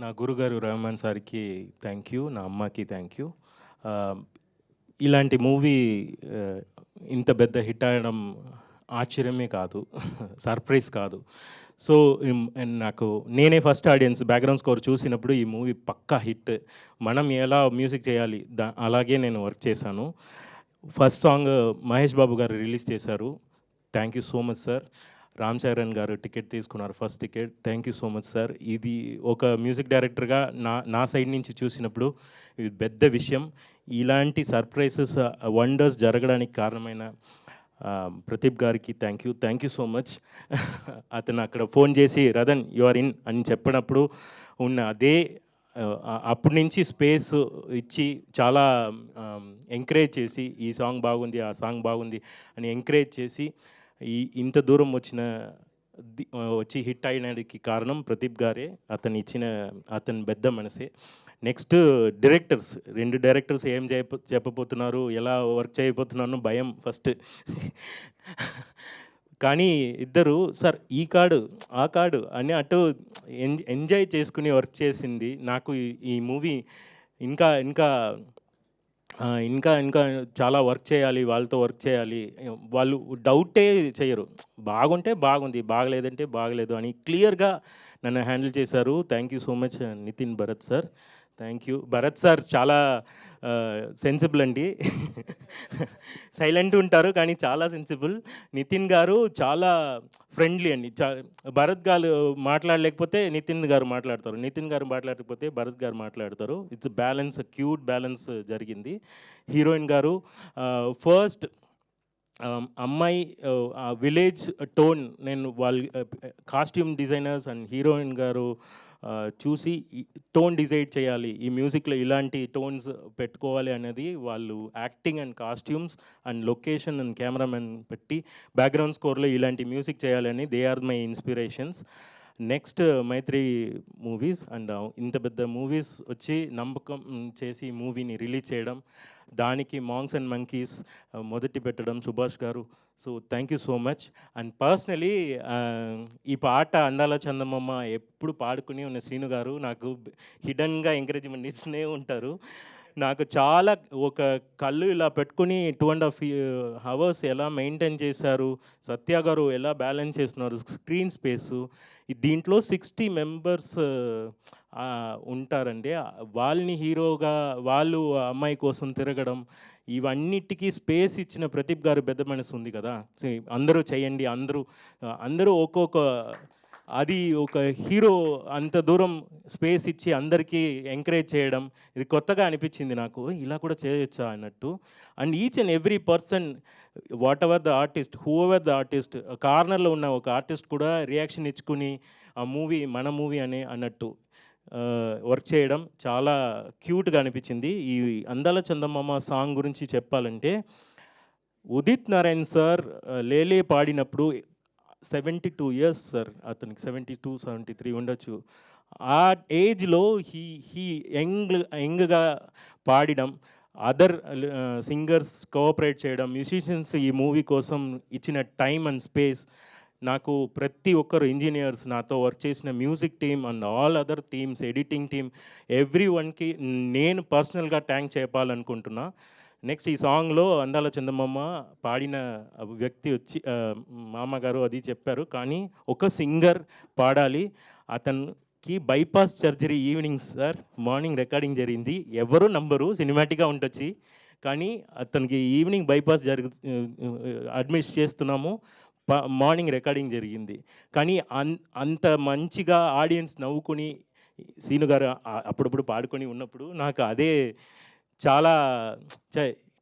నా గురుగారు రెహమాన్ సార్‌కి థ్యాంక్ యూ. నా అమ్మకి థ్యాంక్ యూ. ఇలాంటి మూవీ ఆహ్, ఇంత పెద్ద హిట్ అవ్వడం ఆశ్చర్యమే కాదు. సర్ప్రైజ్ కాదు. సో, నాకు నేనే ఫస్ట్ ఆడియన్స్ బ్యాక్‌గ్రౌండ్ స్కోర్ చూసినప్పుడు ఈ మూవీ పక్కా హిట్. మనం ఎలా మ్యూజిక్ చేయాలి అలాగే నేను వర్క్ చేశాను. ఫస్ట్ సాంగ్ మహేష్ బాబు గారు రిలీజ్ చేశారు. Thank you so much sir. Ram Charan గారు టికెట్ తీసుకున్నారు, first ticket. Thank you so much sir. ఇది ఒక మ్యూజిక్ డైరెక్టర్గా నా సైడ్ నుంచి చూసినప్పుడు ఇది పెద్ద విషయం. ఇలాంటి సర్ప్రైజెస్, వండర్స్ జరగడానికి కారణమైన ప్రదీప్ గారికి థ్యాంక్ యూ సో మచ్. అతను అక్కడ ఫోన్ చేసి రదన్ యు ఆర్ ఇన్ అని చెప్పినప్పుడు ఉన్న అదే అప్పటి నుంచి స్పేస్ ఇచ్చి చాలా ఎంకరేజ్ చేసి ఈ సాంగ్ బాగుంది, ఆ సాంగ్ బాగుంది అని ఎంకరేజ్ చేసి ఇంత దూరం వచ్చి హిట్ అయినకి కారణం ప్రదీప్ గారే. అతని పెద్ద మనసే. నెక్స్ట్ డైరెక్టర్స్, 2 డైరెక్టర్స్ ఏం చెప్పబోతున్నారు, ఎలా వర్క్ చేయబోతున్నాను భయం ఫస్ట్. కానీ ఇద్దరు సార్ ఈ కార్డు ఆ కార్డు అని అటు ఎంజాయ్ చేసుకుని వర్క్ చేసింది. నాకు ఈ మూవీ ఇంకా ఇంకా ఇంకా ఇంకా చాలా వర్క్ చేయాలి, వాళ్ళతో వర్క్ చేయాలి. వాళ్ళు డౌటే చేయరు. బాగుంటే బాగుంది, బాగలేదంటే బాగలేదు అని క్లియర్గా నన్ను హ్యాండిల్ చేశారు. Thank you so much Nitin Bharat sir. Thank you. Bharat sir చాలా సెన్సిబుల్ అండి. సైలెంట్ ఉంటారు కానీ చాలా సెన్సిబుల్. నితిన్ గారు చాలా ఫ్రెండ్లీ అండి. భరత్ గారు మాట్లాడలేకపోతే నితిన్ గారు మాట్లాడతారు, నితిన్ గారు మాట్లాడకపోతే భరత్ గారు మాట్లాడతారు. ఇట్స్ బ్యాలెన్స్, క్యూట్ బ్యాలెన్స్ జరిగింది. హీరోయిన్ గారు ఫస్ట్ అమ్మాయి విలేజ్ టోన్, నేను కాస్ట్యూమ్ డిజైనర్స్ అండ్ హీరోయిన్ గారు చూసి టోన్ డిసైడ్ చేయాలి, ఈ మ్యూజిక్లో ఇలాంటి టోన్స్ పెట్టుకోవాలి అనేది వాళ్ళు acting and costumes and location and cameraman పెట్టి బ్యాక్గ్రౌండ్ స్కోర్లో ఇలాంటి మ్యూజిక్ చేయాలని they are my inspirations. Next Mythri movies and ఇంత పెద్ద మూవీస్ వచ్చి నమ్మకం చేసి మూవీని రిలీజ్ చేయడం, దానికి మాంగ్స్ అండ్ మంకీస్ మొదటి పెట్టడం సుభాష్ గారు. So thank you so much. And personally ఈ పాట అందాల చందమామ ఎప్పుడు పాడుకుని ఉన్న శ్రీను గారు నాకు హిడన్గా ఎంకరేజ్మెంట్ ఇస్తూనే ఉంటారు. నాకు చాలా ఒక కళ్ళు ఇలా పెట్టుకుని 2.5 అవర్స్ ఎలా మెయింటైన్ చేశారు, సత్య గారు ఎలా బ్యాలెన్స్ చేస్తున్నారు స్క్రీన్ స్పేసు. దీంట్లో 60 మెంబర్స్ ఉంటారండి. వాళ్ళని హీరోగా వాళ్ళు అమ్మాయి కోసం తిరగడం, ఇవన్నిటికీ స్పేస్ ఇచ్చిన ప్రదీప్ గారు పెద్ద మనసు ఉంది కదా. అందరూ చేయండి, అందరూ ఒక్కొక్క, అది ఒక హీరో అంత దూరం స్పేస్ ఇచ్చి అందరికీ ఎంకరేజ్ చేయడం, ఇది కొత్తగా అనిపించింది నాకు. ఇలా కూడా చేయొచ్చా అన్నట్టు. And each and every person, what ever the artist, who ever the artist, కార్నర్లో ఉన్న ఒక ఆర్టిస్ట్ కూడా రియాక్షన్ ఇచ్చుకుని ఆ మూవీ మన మూవీ అన్నట్టు వర్క్ చేయడం చాలా క్యూట్గా అనిపించింది. ఈ అందాల చందమామ సాంగ్ గురించి చెప్పాలంటే, ఉదిత్ నారాయణ్ సార్ లేలే పాడినప్పుడు 72 ఇయర్స్ సార్, అతనికి 72, 73 ఉండొచ్చు. ఆ ఏజ్లో హీ యంగ్గా పాడడం, అదర్ సింగర్స్ కోఆపరేట్ చేయడం, మ్యూజిషియన్స్ ఈ మూవీ కోసం ఇచ్చిన టైం అండ్ స్పేస్, నాకు ప్రతి ఒక్కరు ఇంజనీర్స్, నాతో వర్క్ చేసిన music team and all other teams, editing team, every వన్కి నేను పర్సనల్గా థ్యాంక్ చెప్పాలనుకుంటున్నా. నెక్స్ట్ ఈ సాంగ్లో అందాల చందమామ పాడిన వ్యక్తి వచ్చి మామగారు అది చెప్పారు, కానీ ఒక సింగర్ పాడాలి. అతనికి bypass surgery evening sir, morning recording జరిగింది. ఎవరు నంబరు, సినిమాటిక్గా ఉండొచ్చి, కానీ అతనికి ఈవినింగ్ బైపాస్ అడ్మిట్ చేస్తున్నాము, మార్నింగ్ రికార్డింగ్ జరిగింది. కానీ అంత మంచిగా ఆడియన్స్ నవ్వుకొని సీను గారు అప్పుడప్పుడు పాడుకొని ఉన్నప్పుడు నాకు అదే చాలా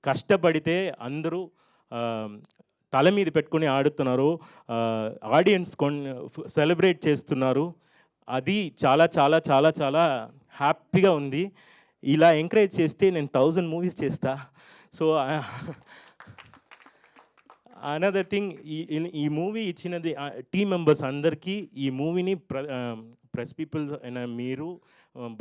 కష్టపడితే అందరూ తల మీద పెట్టుకొని ఆడుతున్నారు, ఆడియన్స్ సెలబ్రేట్ చేస్తున్నారు. అది చాలా చాలా చాలా చాలా హ్యాపీగా ఉంది. ఇలా ఎంకరేజ్ చేస్తే నేను 1000 మూవీస్ చేస్తా. సో అనదర్ థింగ్ ఈ మూవీ ఇచ్చినది టీమ్ మెంబర్స్ అందరికీ ఈ మూవీని ప్రెస్ పీపుల్ అయిన మీరు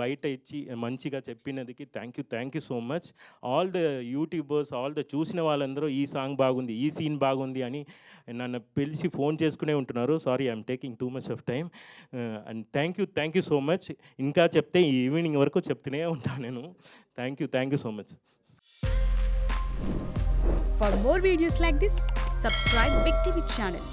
బయట ఇచ్చి మంచిగా చెప్పినదికి thank you so much. All the YouTubers చూసిన వాళ్ళందరూ ఈ సాంగ్ బాగుంది, ఈ సీన్ బాగుంది అని నన్ను పిలిచి ఫోన్ చేసుకునే ఉంటున్నారు. Sorry I'm taking too much of time. And thank you so much. ఇంకా చెప్తే ఈవినింగ్ వరకు చెప్తూనే ఉంటాను నేను. Thank you so much. For more videos like this, subscribe Big TV channel.